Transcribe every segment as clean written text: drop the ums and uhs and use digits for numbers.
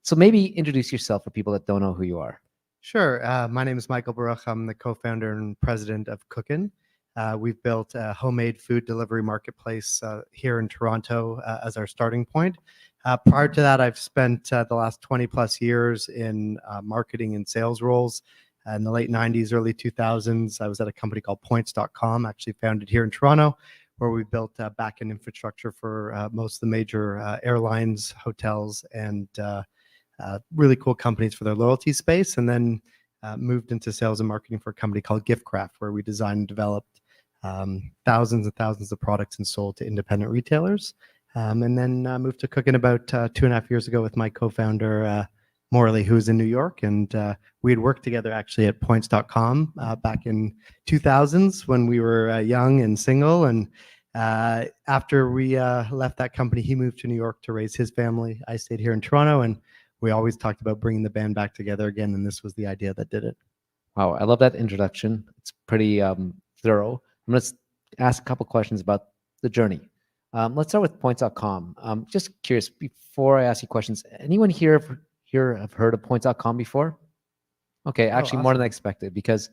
So maybe introduce yourself for people that don't know who you are. Sure. My name is Michael Baruch. I'm the co-founder and president of Cookin. We've built a homemade food delivery marketplace here in Toronto as our starting point. Prior to that, I've spent the last 20 plus years in marketing and sales roles. In the late 90s, early 2000s, I was at a company called Points.com, actually founded here in Toronto, where we built back-end infrastructure for most of the major airlines, hotels, and really cool companies for their loyalty space, and then moved into sales and marketing for a company called Giftcraft, where we designed and developed thousands and thousands of products and sold to independent retailers. And then moved to Cookin about 2.5 years ago with my co-founder, Morley, who's in New York. And we had worked together actually at Points.com back in 2000s when we were young and single. And after we left that company, he moved to New York to raise his family. I stayed here in Toronto, and we always talked about bringing the band back together again, and this was the idea that did it. Wow, I love that introduction. It's pretty thorough. I'm going to ask a couple questions about the journey. Let's start with Points.com. Just curious, before I ask you questions, anyone here have heard of Points.com before? Okay, actually more than I expected, because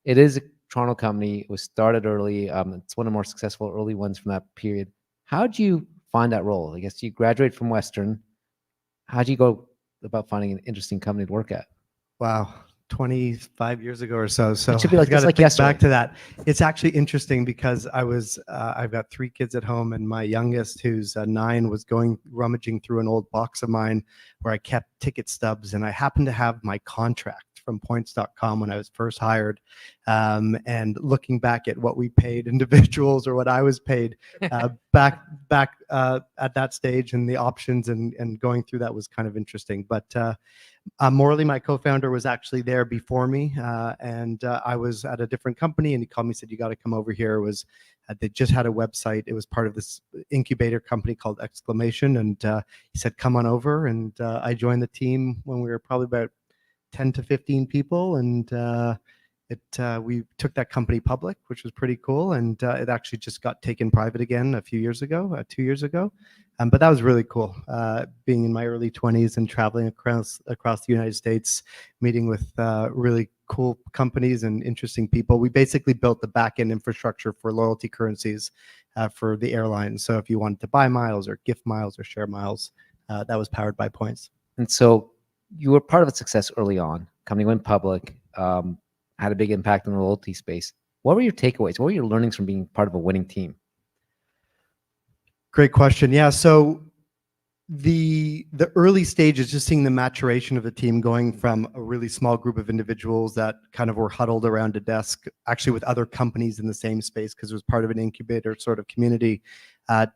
it is a Toronto company. It was started early. It's one of the more successful early ones from that period. How'd you find that role? I guess you graduated from Western. How'd you go about finding an interesting company to work at? Wow, 25 years ago or so. So it should be like, I got to think yesterday. back to that. It's actually interesting because I've got 3 kids at home, and my youngest, who's 9, was rummaging through an old box of mine where I kept ticket stubs, and I happened to have my contract from Points.com when I was first hired. And looking back at what we paid individuals, or what I was paid back at that stage, and the options and going through that was kind of interesting. But Morley, my co-founder, was actually there before me, and I was at a different company, and he called me and said, "You got to come over here." They just had a website. It was part of this incubator company called Exclamation, and he said, "Come on over." And I joined the team when we were probably about 10 to 15 people, and we took that company public, which was pretty cool, and it actually just got taken private again a few years ago, 2 years ago. But that was really cool, being in my early 20s and traveling across the United States, meeting with really cool companies and interesting people. We basically built the back-end infrastructure for loyalty currencies for the airlines. So if you wanted to buy miles or gift miles or share miles, that was powered by Points. And so you were part of its success early on. Company went public, had a big impact on the loyalty space. What were your takeaways? What were your learnings from being part of a winning team? Great question. Yeah, so the early stages, just seeing the maturation of the team going from a really small group of individuals that kind of were huddled around a desk, actually with other companies in the same space, because it was part of an incubator sort of community,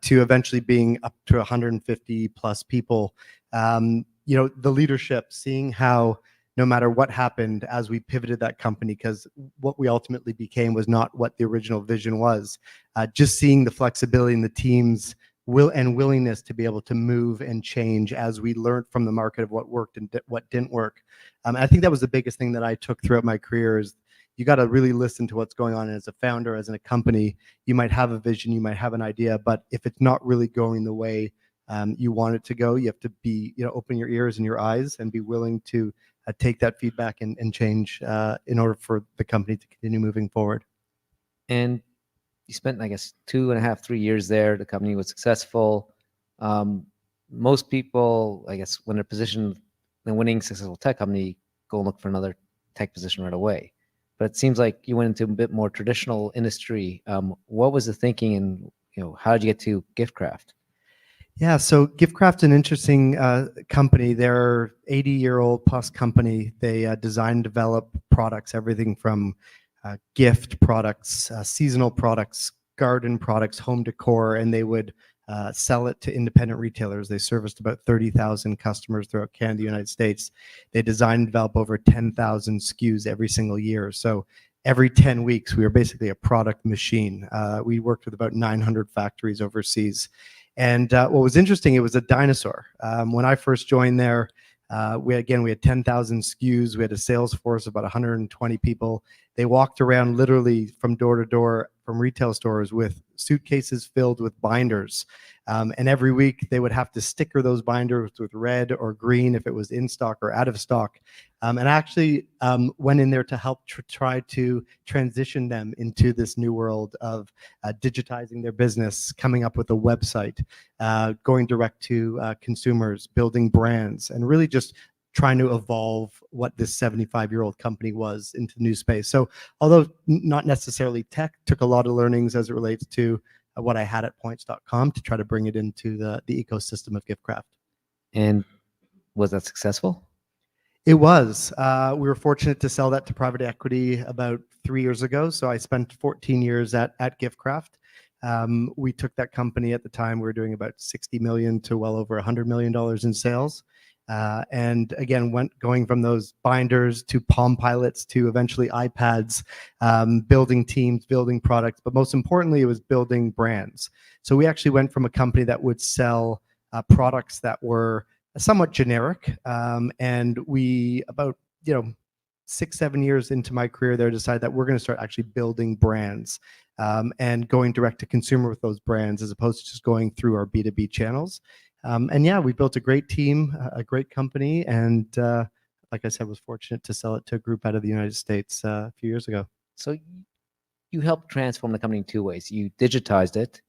to eventually being up to 150 plus people. The leadership, seeing how no matter what happened as we pivoted that company, because what we ultimately became was not what the original vision was, just seeing the flexibility in the team's willingness to be able to move and change as we learned from the market of what worked and what didn't work. I think that was the biggest thing that I took throughout my career, is you got to really listen to what's going on. As a founder, as in a company, you might have a vision, you might have an idea, but if it's not really going the way you want it to go, you have to be, open your ears and your eyes and be willing to take that feedback and change in order for the company to continue moving forward. And you spent, I guess, 2.5, 3 years there. The company was successful. Most people, I guess, when they're positioned in a winning, successful tech company, go and look for another tech position right away. But it seems like you went into a bit more traditional industry. What was the thinking, and how did you get to Giftcraft? Yeah, so Giftcraft's an interesting company. They're 80-year-old plus company. They design and develop products, everything from gift products, seasonal products, garden products, home decor, and they would sell it to independent retailers. They serviced about 30,000 customers throughout Canada, the United States. They design and develop over 10,000 SKUs every single year. So every 10 weeks, we were basically a product machine. We worked with about 900 factories overseas. And what was interesting, it was a dinosaur. When I first joined there, we had 10,000 SKUs. We had a sales force of about 120 people. They walked around literally from door to door from retail stores with suitcases filled with binders. And every week they would have to sticker those binders with red or green if it was in stock or out of stock. And I actually went in there to help try to transition them into this new world of digitizing their business, coming up with a website, going direct to consumers, building brands, and really just trying to evolve what this 75-year-old company was into new space. So although not necessarily tech, took a lot of learnings as it relates to what I had at points.com to try to bring it into the ecosystem of Giftcraft. And was that successful? It was. We were fortunate to sell that to private equity about 3 years ago. So I spent 14 years at Giftcraft. We took that company at the time, we were doing about 60 million to well over $100 million in sales. And again, going from those binders to Palm Pilots to eventually iPads, building teams, building products, but most importantly, it was building brands. So we actually went from a company that would sell products that were somewhat generic, and we about 6-7 years into my career there decided that we're going to start actually building brands and going direct to consumer with those brands as opposed to just going through our B2B channels. And yeah, we built a great team, a great company, and like I said, was fortunate to sell it to a group out of the United States a few years ago. So you helped transform the company in two ways. You digitized it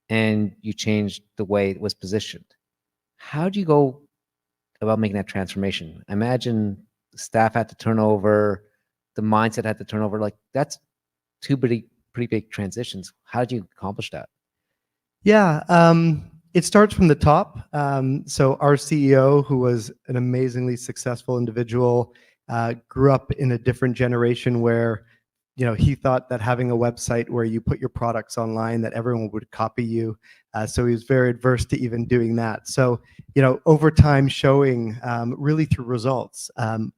and you changed the way it was positioned. How do you go about making that transformation? I imagine staff had to turn over, the mindset had to turn over. Like that's two pretty big transitions. How did you accomplish that? Yeah, it starts from the top. So our CEO, who was an amazingly successful individual, grew up in a different generation where he thought that having a website where you put your products online, that everyone would copy you. So he was very adverse to even doing that. So, over time showing really through results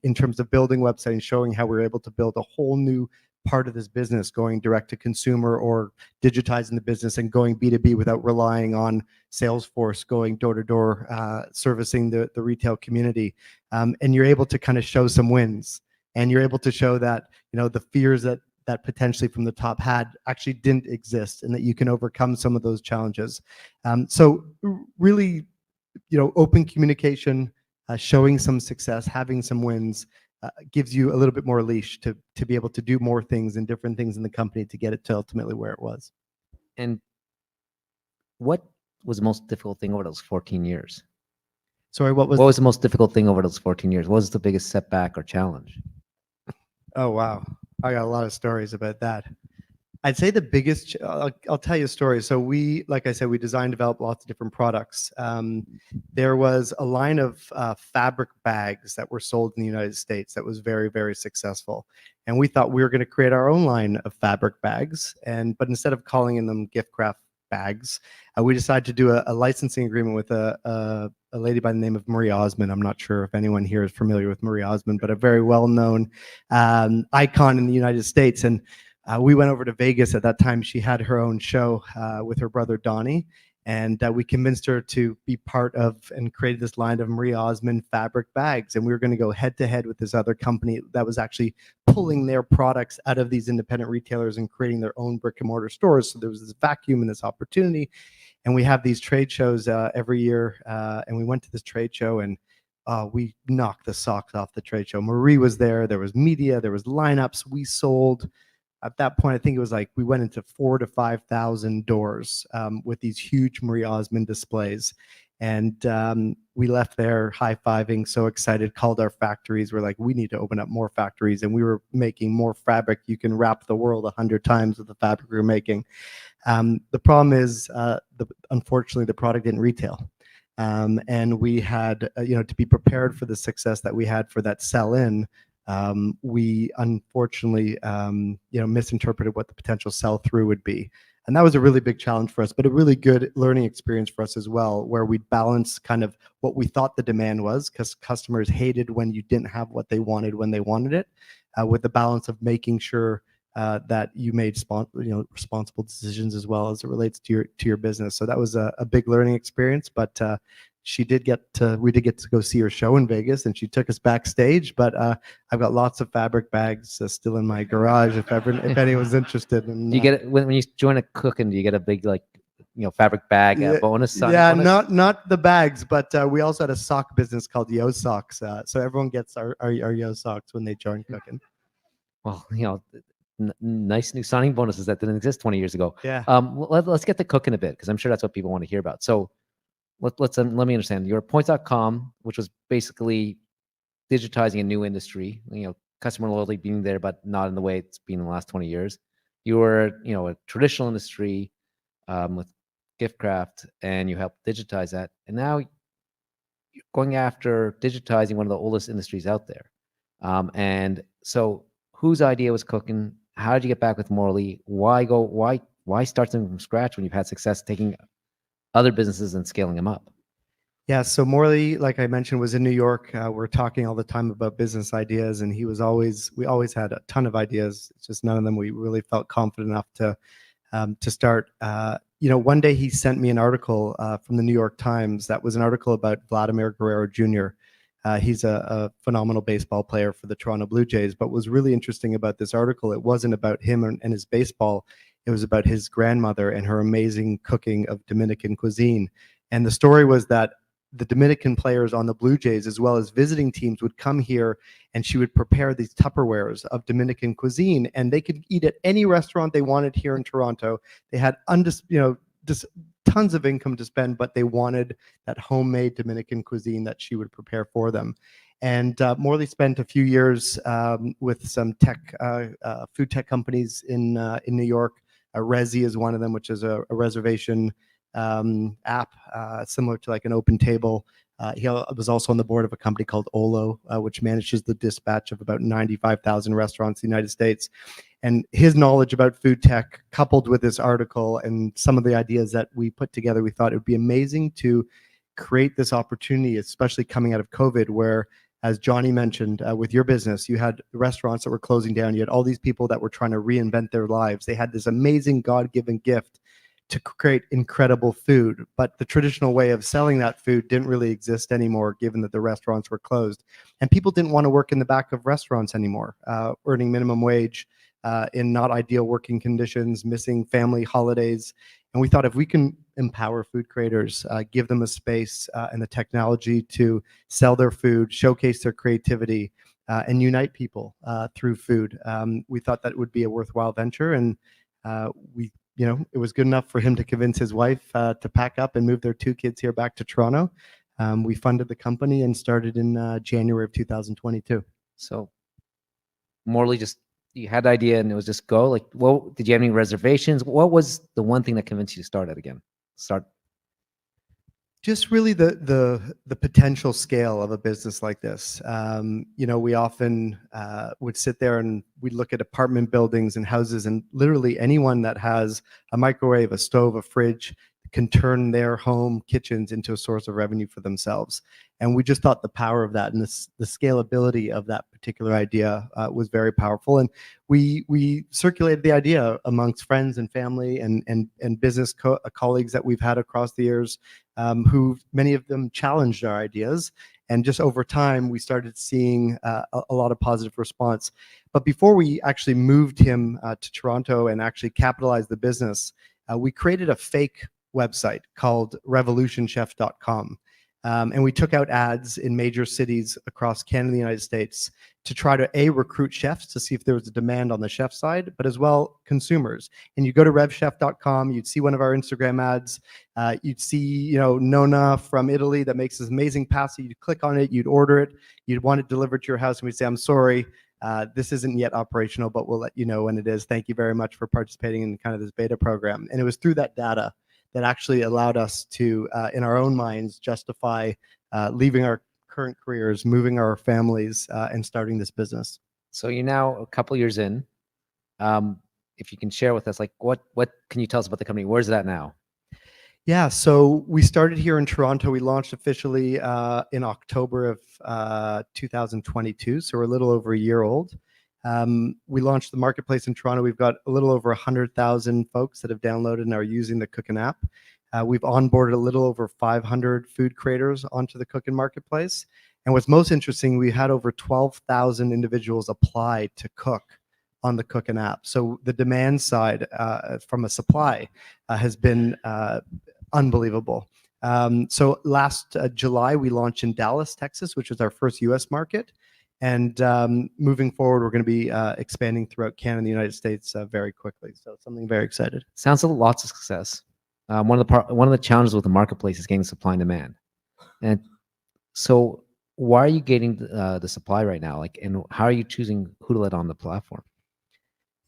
in terms of building website and showing how we're able to build a whole new part of this business, going direct to consumer or digitizing the business and going B2B without relying on Salesforce, going door to door, servicing the retail community. And you're able to kind of show some wins. And you're able to show that, the fears that potentially from the top had actually didn't exist and that you can overcome some of those challenges. So really, open communication, showing some success, having some wins, gives you a little bit more leash to be able to do more things and different things in the company to get it to ultimately where it was. And what was the most difficult thing over those 14 years? Sorry, what was the most difficult thing over those 14 years? What was the biggest setback or challenge? Oh, wow. I got a lot of stories about that. I'd say the biggest, I'll tell you a story. So we, like I said, we designed, developed lots of different products. There was a line of fabric bags that were sold in the United States that was very, very successful. And we thought we were going to create our own line of fabric bags. But instead of calling them Giftcraft bags, we decided to do a licensing agreement with a lady by the name of Marie Osmond. I'm not sure if anyone here is familiar with Marie Osmond, but a very well-known icon in the United States. And we went over to Vegas at that time. She had her own show with her brother Donnie, and we convinced her to be part of and created this line of Marie Osmond fabric bags. And we were going to go head to head with this other company that was actually pulling their products out of these independent retailers and creating their own brick and mortar stores. So there was this vacuum and this opportunity. And we have these trade shows every year. And we went to this trade show and we knocked the socks off the trade show. Marie was there. There was media. There was lineups. We sold. At that point, I think it was like we went into 4,000 to 5,000 doors with these huge Marie Osmond displays. And we left there high-fiving, so excited, called our factories. We're like, we need to open up more factories. And we were making more fabric. You can wrap the world 100 times with the fabric we were making. The problem is, unfortunately, the product didn't retail. And we had, to be prepared for the success that we had for that sell-in, we unfortunately, misinterpreted what the potential sell-through would be. And that was a really big challenge for us, but a really good learning experience for us as well, where we balanced kind of what we thought the demand was, because customers hated when you didn't have what they wanted when they wanted it, with the balance of making sure that you made responsible decisions as well as it relates to your business. So that was a big learning experience, but we did get to go see her show in Vegas, and she took us backstage. But I've got lots of fabric bags still in my garage if anyone's interested. And, Do you get it when you join a Cookin? Do you get a big fabric bag yeah, bonus? yeah, bonus? not the bags, but we also had a sock business called Yo Socks. So everyone gets our Yo Socks when they join Cookin. Well, nice new signing bonuses that didn't exist 20 years ago. Yeah. Let's get to Cookin a bit because I'm sure that's what people want to hear about. So let me understand. Your Points.com, which was basically digitizing a new industry, customer loyalty being there, but not in the way it's been in the last 20 years. You were, a traditional industry with giftcraft, and you helped digitize that. And now you're going after digitizing one of the oldest industries out there. And so, whose idea was Cookin? How did you get back with Morley? Why start something from scratch when you've had success taking other businesses and scaling them up? Yeah, so Morley, like I mentioned, was in New York. We're talking all the time about business ideas, and we always had a ton of ideas. It's just none of them we really felt confident enough to start. One day he sent me an article from the New York Times that was an article about Vladimir Guerrero Jr. He's a phenomenal baseball player for the Toronto Blue Jays, but what was really interesting about this article, it wasn't about him and his baseball. It was about his grandmother and her amazing cooking of Dominican cuisine. And the story was that the Dominican players on the Blue Jays, as well as visiting teams, would come here, and she would prepare these Tupperwares of Dominican cuisine, and they could eat at any restaurant they wanted here in Toronto. They had just tons of income to spend, but they wanted that homemade Dominican cuisine that she would prepare for them. And Morley spent a few years with some food tech companies in New York. Resi is one of them, which is a reservation app similar to like an Open Table. He was also on the board of a company called Olo, which manages the dispatch of about 95,000 restaurants in the United States. And his knowledge about food tech, coupled with this article and some of the ideas that we put together, we thought it would be amazing to create this opportunity, especially coming out of COVID, where, as Johnny mentioned, with your business, you had restaurants that were closing down. You had all these people that were trying to reinvent their lives. They had this amazing God-given gift to create incredible food, but the traditional way of selling that food didn't really exist anymore, given that the restaurants were closed. And people didn't want to work in the back of restaurants anymore, earning minimum wage, in not ideal working conditions, missing family holidays. And we thought if we can empower food creators, give them a space and the technology to sell their food, showcase their creativity, and unite people through food, we thought that would be a worthwhile venture. And it was good enough for him to convince his wife to pack up and move their two kids here back to Toronto. We funded the company and started in January of 2022. So Morley, you had the idea and it was just go. Like, well, did you have any reservations? What was the one thing that convinced you to start it again? Just really the potential scale of a business like this. We often would sit there and we'd look at apartment buildings and houses, and literally anyone that has a microwave, a stove, a fridge can turn their home kitchens into a source of revenue for themselves. And we just thought the power of that and the scalability of that particular idea was very powerful. And we circulated the idea amongst friends and family and business colleagues that we've had across the years, who many of them challenged our ideas. And just over time, we started seeing a lot of positive response. But before we actually moved him to Toronto and actually capitalized the business, we created a fake website called revolutionchef.com. And we took out ads in major cities across Canada and the United States to try to recruit chefs to see if there was a demand on the chef side, but as well consumers. And you go to revchef.com, you'd see one of our Instagram ads, you'd see Nona from Italy that makes this amazing pasta. You'd click on it, you'd order it, you'd want it delivered to your house, and we'd say, I'm sorry, this isn't yet operational, but we'll let you know when it is. Thank you very much for participating in kind of this beta program. And it was through that data that actually allowed us to, in our own minds, justify leaving our current careers, moving our families, and starting this business. So you're now a couple years in. If you can share with us, like what can you tell us about the company? Where's it at now? Yeah, so we started here in Toronto. We launched officially in October of 2022, so we're a little over a year old. We launched the marketplace in Toronto. We've got a little over 100,000 folks that have downloaded and are using the Cookin app. We've onboarded a little over 500 food creators onto the Cookin marketplace. And what's most interesting, we had over 12,000 individuals apply to cook on the Cookin app. So the demand side from a supply has been unbelievable. So last July, we launched in Dallas, Texas, which was our first US market. And moving forward, we're going to be expanding throughout Canada and the United States very quickly. So something very excited. Sounds like lots of success. One of the challenges with the marketplace is getting supply and demand. And so, why are you getting the supply right now? Like, and how are you choosing who to let on the platform?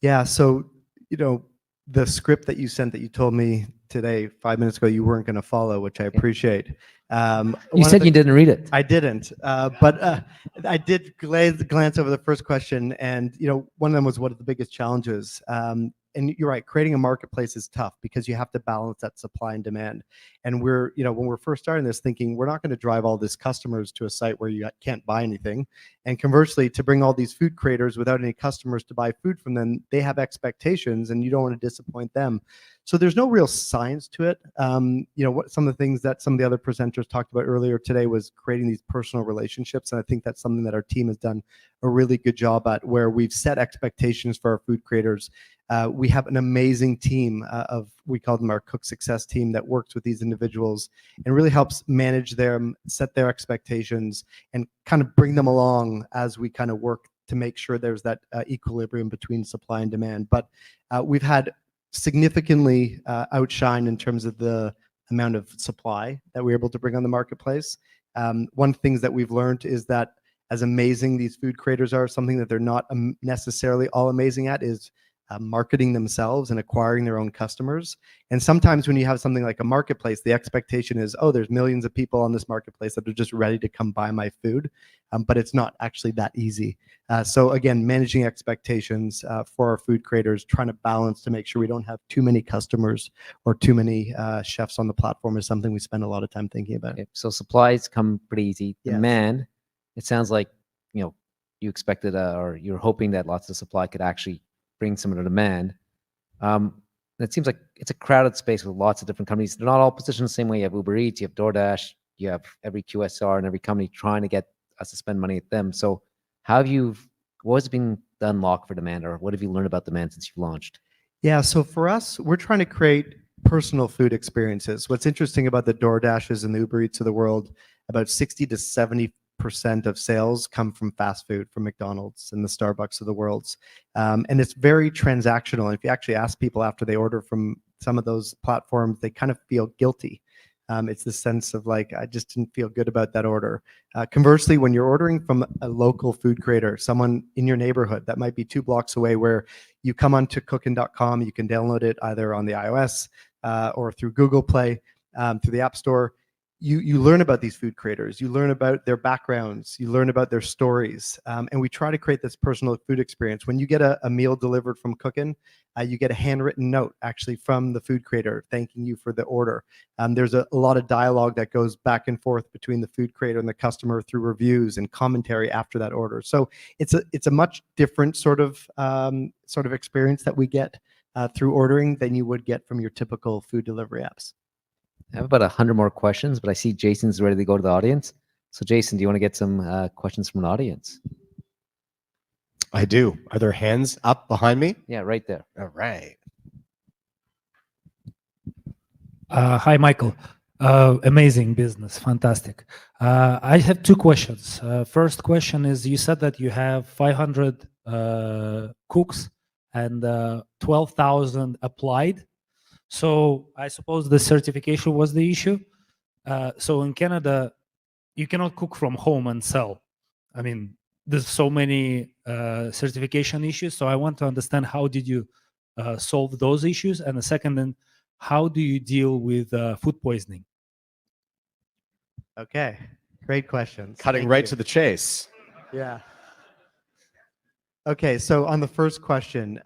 Yeah, so the script that you sent that you told me today 5 minutes ago you weren't going to follow, which I appreciate. You said you didn't read it. I didn't, but I did glance over the first question, and one of them was, what are the biggest challenges? And you're right, creating a marketplace is tough because you have to balance that supply and demand. And we're, when we're first starting this, thinking we're not going to drive all these customers to a site where you can't buy anything. And conversely, to bring all these food creators without any customers to buy food from them, they have expectations and you don't want to disappoint them. So there's no real science to it. What some of the things that some of the other presenters talked about earlier today was creating these personal relationships. And I think that's something that our team has done a really good job at, where we've set expectations for our food creators. We have an amazing team we call them our Cook Success team, that works with these individuals and really helps manage them, set their expectations, and kind of bring them along as we kind of work to make sure there's that equilibrium between supply and demand. But we've had significantly outshine in terms of the amount of supply that we're able to bring on the marketplace. One of the things that we've learned is that as amazing these food creators are, something that they're not necessarily all amazing at is marketing themselves and acquiring their own customers. And sometimes when you have something like a marketplace, the expectation is, oh, there's millions of people on this marketplace that are just ready to come buy my food. But it's not actually that easy. So again, managing expectations for our food creators, trying to balance to make sure we don't have too many customers or too many chefs on the platform is something we spend a lot of time thinking about. Okay, so supplies come pretty easy. Yes. Demand, it sounds like you expected or you're hoping that lots of supply could actually bring some of the demand. It seems like it's a crowded space with lots of different companies. They're not all positioned the same way. You have Uber Eats, you have DoorDash, you have every QSR and every company trying to get us to spend money at them. So what has been the unlock for demand, or what have you learned about demand since you've launched? Yeah, so for us, we're trying to create personal food experiences. What's interesting about the DoorDashes and the Uber Eats of the world, about 60 to 70% of sales come from fast food, from McDonald's and the Starbucks of the world. And it's very transactional. If you actually ask people after they order from some of those platforms, they kind of feel guilty. It's the sense of like, I just didn't feel good about that order. Conversely, when you're ordering from a local food creator, someone in your neighborhood that might be 2 blocks away, where you come onto cookin.com, you can download it either on the iOS or through Google Play, through the App Store. You learn about these food creators, you learn about their backgrounds, you learn about their stories, and we try to create this personal food experience. When you get a meal delivered from Cookin, you get a handwritten note actually from the food creator thanking you for the order. There's a lot of dialogue that goes back and forth between the food creator and the customer through reviews and commentary after that order. So it's a much different sort of experience that we get through ordering than you would get from your typical food delivery apps. I have about 100 more questions, but I see Jason's ready to go to the audience. So Jason, do you want to get some questions from an audience? I do. Are there hands up behind me? Yeah, right there. All right. Hi, Michael. Amazing business. Fantastic. I have 2 questions. First question is, you said that you have 500 cooks and 12,000 applied. So I suppose the certification was the issue. So in Canada, you cannot cook from home and sell. I mean, there's so many certification issues. So I want to understand, how did you solve those issues? And the second, then, how do you deal with food poisoning? Okay, great questions. Cutting Thank right you. to the chase. Yeah. Okay, so on the first question,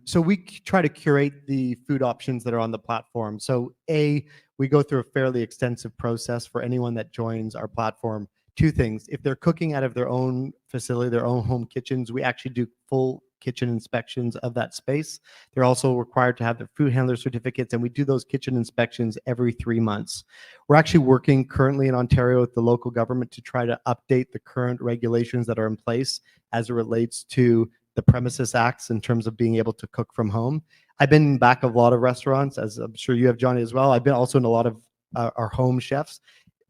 so we try to curate the food options that are on the platform. So we go through a fairly extensive process for anyone that joins our platform. 2 things: if they're cooking out of their own facility, their own home kitchens, we actually do full kitchen inspections of that space. They're also required to have their food handler certificates, and we do those kitchen inspections every 3 months. We're actually working currently in Ontario with the local government to try to update the current regulations that are in place as it relates to the Premises Acts in terms of being able to cook from home. I've been in back of a lot of restaurants, as I'm sure you have, Johnny, as well. I've been also in a lot of our home chefs.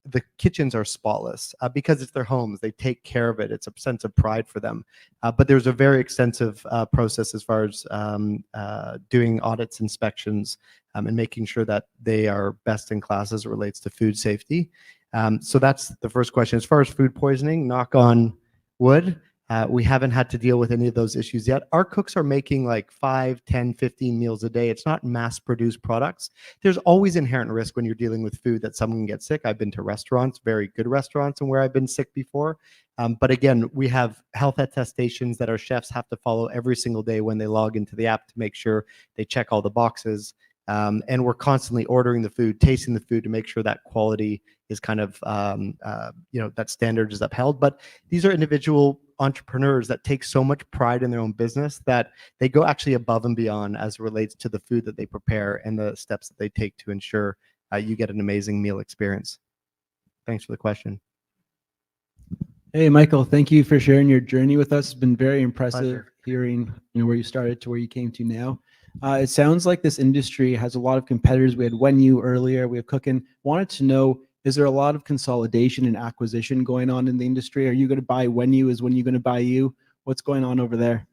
The kitchens are spotless because it's their homes. They take care of it. It's a sense of pride for them. But there's a very extensive process as far as doing audits, inspections, and making sure that they are best in class as it relates to food safety. So that's the first question. As far as food poisoning, knock on wood, we haven't had to deal with any of those issues yet. Our cooks are making like 5, 10, 15 meals a day. It's not mass-produced products. There's always inherent risk when you're dealing with food that someone can get sick. I've been to restaurants, very good restaurants, and where I've been sick before. But again, we have health attestations that our chefs have to follow every single day when they log into the app to make sure they check all the boxes. And we're constantly ordering the food, tasting the food to make sure that quality is kind of, that standard is upheld. But these are individual entrepreneurs that take so much pride in their own business that they go actually above and beyond as it relates to the food that they prepare and the steps that they take to ensure you get an amazing meal experience. Thanks for the question. Hey, Michael, thank you for sharing your journey with us. It's been very impressive Pleasure. hearing where you started to where you came to now. It sounds like this industry has a lot of competitors. We had When You earlier, we have Cookin. Wanted to know, is there a lot of consolidation and acquisition going on in the industry? Are you going to buy When You? Is When You going to buy you? What's going on over there?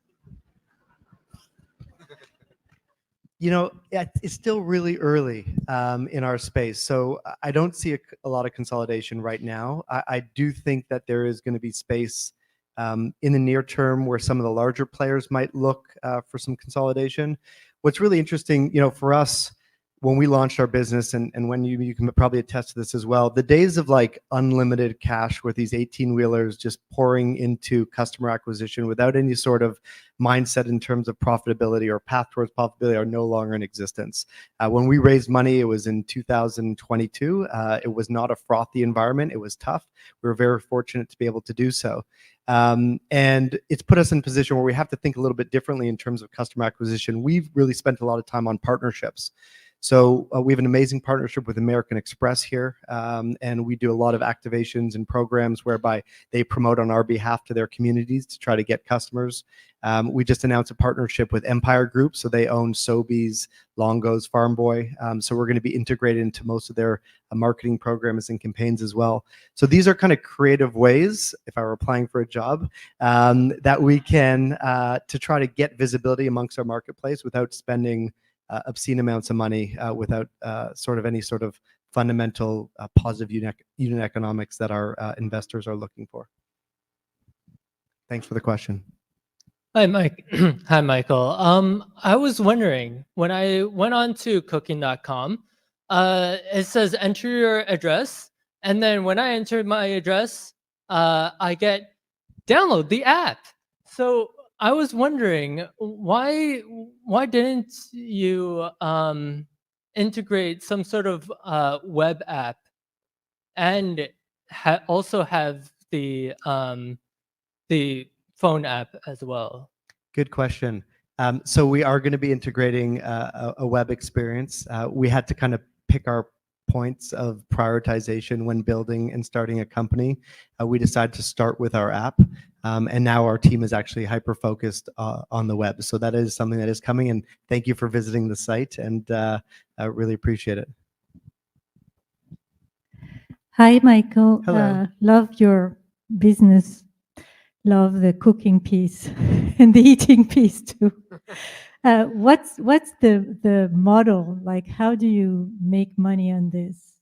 It's still really early in our space. So I don't see a lot of consolidation right now. I do think that there is going to be space in the near term where some of the larger players might look for some consolidation. What's really interesting, for us, when we launched our business, and when you can probably attest to this as well, the days of like unlimited cash with these 18-wheelers just pouring into customer acquisition without any sort of mindset in terms of profitability or path towards profitability are no longer in existence. When we raised money, it was in 2022. It was not a frothy environment. It was tough. We were very fortunate to be able to do so. And it's put us in a position where we have to think a little bit differently in terms of customer acquisition. We've really spent a lot of time on partnerships. So we have an amazing partnership with American Express here, and we do a lot of activations and programs whereby they promote on our behalf to their communities to try to get customers. We just announced a partnership with Empire Group, so they own Sobeys, Longo's, Farm Boy. So we're going to be integrated into most of their marketing programs and campaigns as well. So these are kind of creative ways, if I were applying for a job, that we can to try to get visibility amongst our marketplace without spending obscene amounts of money, without any sort of fundamental positive unit economics that our investors are looking for. Thanks for the question. Hi, Mike. Hi, Michael. I was wondering, when I went on to cooking.com, it says enter your address, and then when I entered my address, I get download the app. So I was wondering, why didn't you integrate some sort of web app and also have the phone app as well? Good question. So we are going to be integrating a web experience. We had to kind of pick our points of prioritization when building and starting a company. We decided to start with our app, and now our team is actually hyper-focused on the web. So that is something that is coming, and thank you for visiting the site, and I really appreciate it. Hi, Michael. Hello. Love your business. Love the cooking piece and the eating piece too. What's the model? Like, how do you make money on this?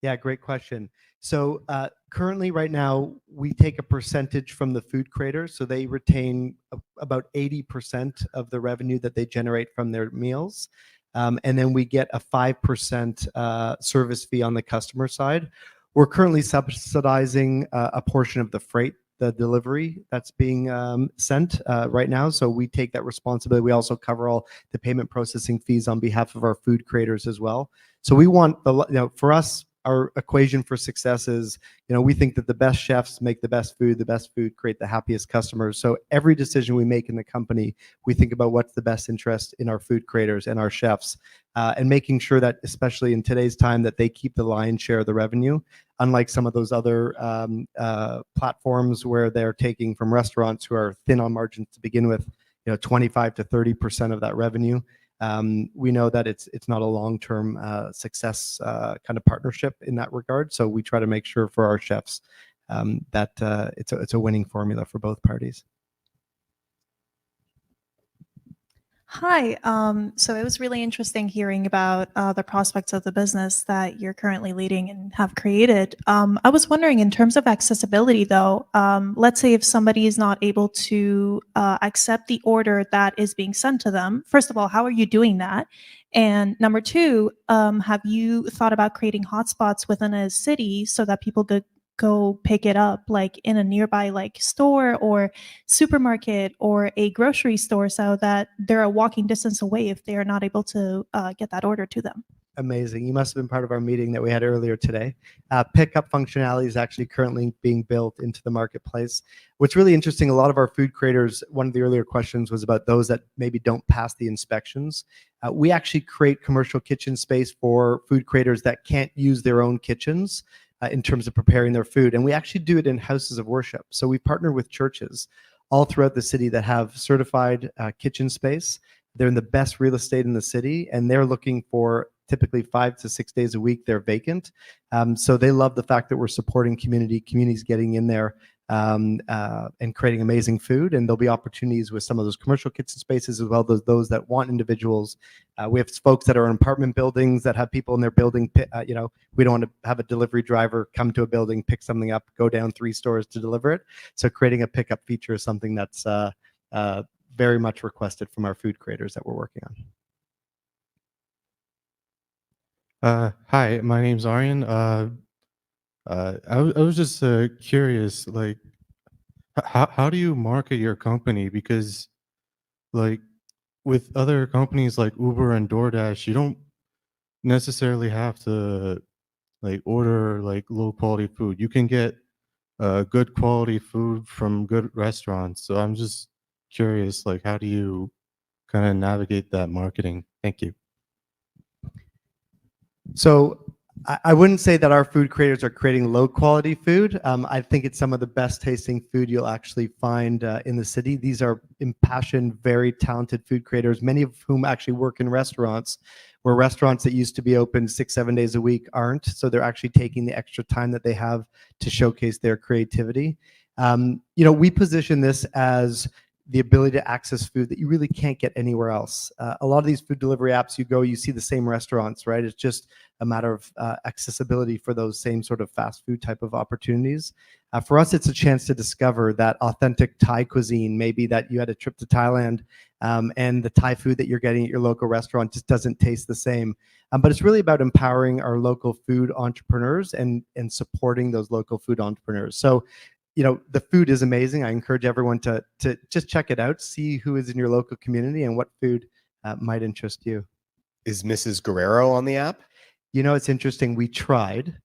Yeah, great question. So currently, right now, we take a percentage from the food creators. So they retain about 80% of the revenue that they generate from their meals. And then we get a 5% service fee on the customer side. We're currently subsidizing a portion of the freight, the delivery that's being sent right now. So we take that responsibility. We also cover all the payment processing fees on behalf of our food creators as well. So we want for us, our equation for success is, we think that the best chefs make the best food create the happiest customers. So every decision we make in the company, we think about what's the best interest in our food creators and our chefs, and making sure that, especially in today's time, that they keep the lion's share of the revenue, unlike some of those other platforms where they're taking from restaurants who are thin on margins to begin with, 25 to 30% of that revenue. We know that it's not a long-term success kind of partnership in that regard. So we try to make sure for our chefs that it's a winning formula for both parties. Hi. So it was really interesting hearing about the prospects of the business that you're currently leading and have created. I was wondering, in terms of accessibility, though, let's say if somebody is not able to accept the order that is being sent to them, first of all, how are you doing that? And number two, have you thought about creating hotspots within a city so that people could go pick it up, like in a nearby store or supermarket or a grocery store, so that they're a walking distance away if they are not able to get that order to them? Amazing. You must have been part of our meeting that we had earlier today. Pickup functionality is actually currently being built into the marketplace. What's really interesting, a lot of our food creators, one of the earlier questions was about those that maybe don't pass the inspections. We actually create commercial kitchen space for food creators that can't use their own kitchens in terms of preparing their food. And we actually do it in houses of worship. So we partner with churches all throughout the city that have certified kitchen space. They're in the best real estate in the city, and they're looking for typically 5 to 6 days a week. They're vacant. So they love the fact that we're supporting communities getting in there and creating amazing food. And there'll be opportunities with some of those commercial kitchen spaces, as well as those that want individuals. We have folks that are in apartment buildings that have people in their building. We don't want to have a delivery driver come to a building, pick something up, go down 3 stores to deliver it. So creating a pickup feature is something that's very much requested from our food creators that we're working on. Hi, my name's Aryan. I was just curious, like, how do you market your company? Because, like, with other companies like Uber and DoorDash, you don't necessarily have to order low quality food. You can get good quality food from good restaurants. So I'm just curious, like, how do you kind of navigate that marketing? Thank you. So I wouldn't say that our food creators are creating low quality food. I think it's some of the best tasting food you'll actually find in the city. These are impassioned, very talented food creators, many of whom actually work in restaurants, where restaurants that used to be open 6-7 days a week aren't. So they're actually taking the extra time that they have to showcase their creativity. We position this as the ability to access food that you really can't get anywhere else. A lot of these food delivery apps, you see the same restaurants, right? It's just a matter of accessibility for those same sort of fast food type of opportunities. For us, it's a chance to discover that authentic Thai cuisine, maybe that you had a trip to Thailand and the Thai food that you're getting at your local restaurant just doesn't taste the same. But it's really about empowering our local food entrepreneurs and supporting those local food entrepreneurs. So the food is amazing. I encourage everyone to just check it out, see who is in your local community and what food might interest you. Is Mrs. Guerrero on the app? It's interesting. We tried.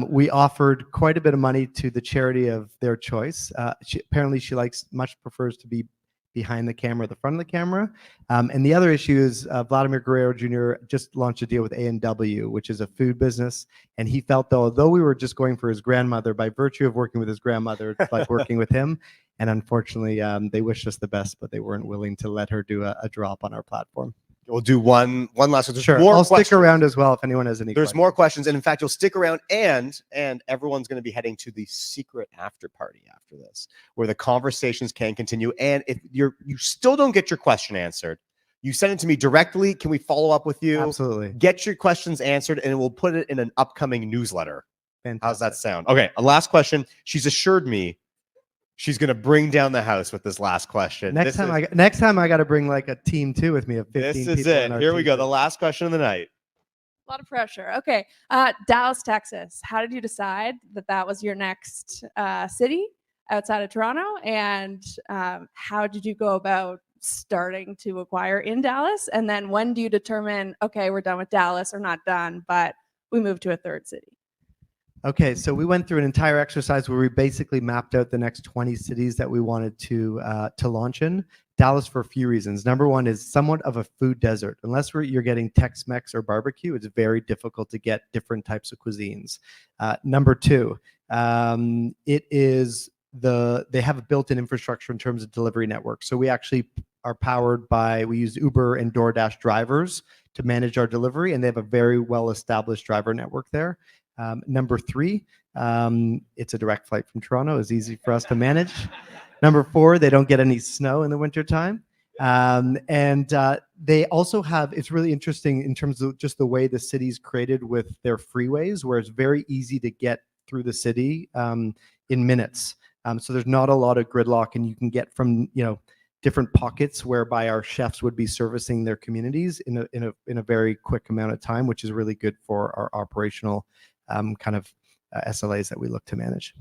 We offered quite a bit of money to the charity of their choice. Apparently, she much prefers to be behind the camera, the front of the camera. And the other issue is Vladimir Guerrero Jr. just launched a deal with A&W, which is a food business. And he felt, although we were just going for his grandmother, by virtue of working with his grandmother, it's like working with him. And unfortunately, they wished us the best, but they weren't willing to let her do a drop on our platform. We'll do one last one. Sure, I'll stick around as well if anyone has any There's questions. more questions. And in fact, you'll stick around and everyone's going to be heading to the secret after party after this, where the conversations can continue. And if you still don't get your question answered, you send it to me directly. Can we follow up with you? Absolutely. Get your questions answered, and we'll put it in an upcoming newsletter. Fantastic. How's that sound? Okay, a last question. She's assured me she's going to bring down the house with this last question. Next time I got to bring a team too with me of 15 This is people it. in our Here we team. go. The last question of the night. A lot of pressure. Okay. Dallas, Texas. How did you decide that was your next city outside of Toronto? And how did you go about starting to acquire in Dallas? And then when do you determine, okay, we're done with Dallas or not done, but we move to a third city? Okay, so we went through an entire exercise where we basically mapped out the next 20 cities that we wanted to launch in. Dallas for a few reasons. Number one is somewhat of a food desert. Unless you're getting Tex-Mex or barbecue, it's very difficult to get different types of cuisines. Number two, it is they have a built-in infrastructure in terms of delivery network. So we actually are powered by, we use Uber and DoorDash drivers to manage our delivery, and they have a very well-established driver network there. Number three, it's a direct flight from Toronto. It's easy for us to manage. Number four, they don't get any snow in the wintertime. They also have, it's really interesting in terms of just the way the city's created with their freeways, where it's very easy to get through the city in minutes. So there's not a lot of gridlock, and you can get from, different pockets whereby our chefs would be servicing their communities in a very quick amount of time, which is really good for our operational kind of SLAs that we look to manage.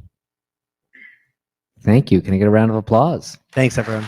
Thank you. Can I get a round of applause? Thanks, everyone.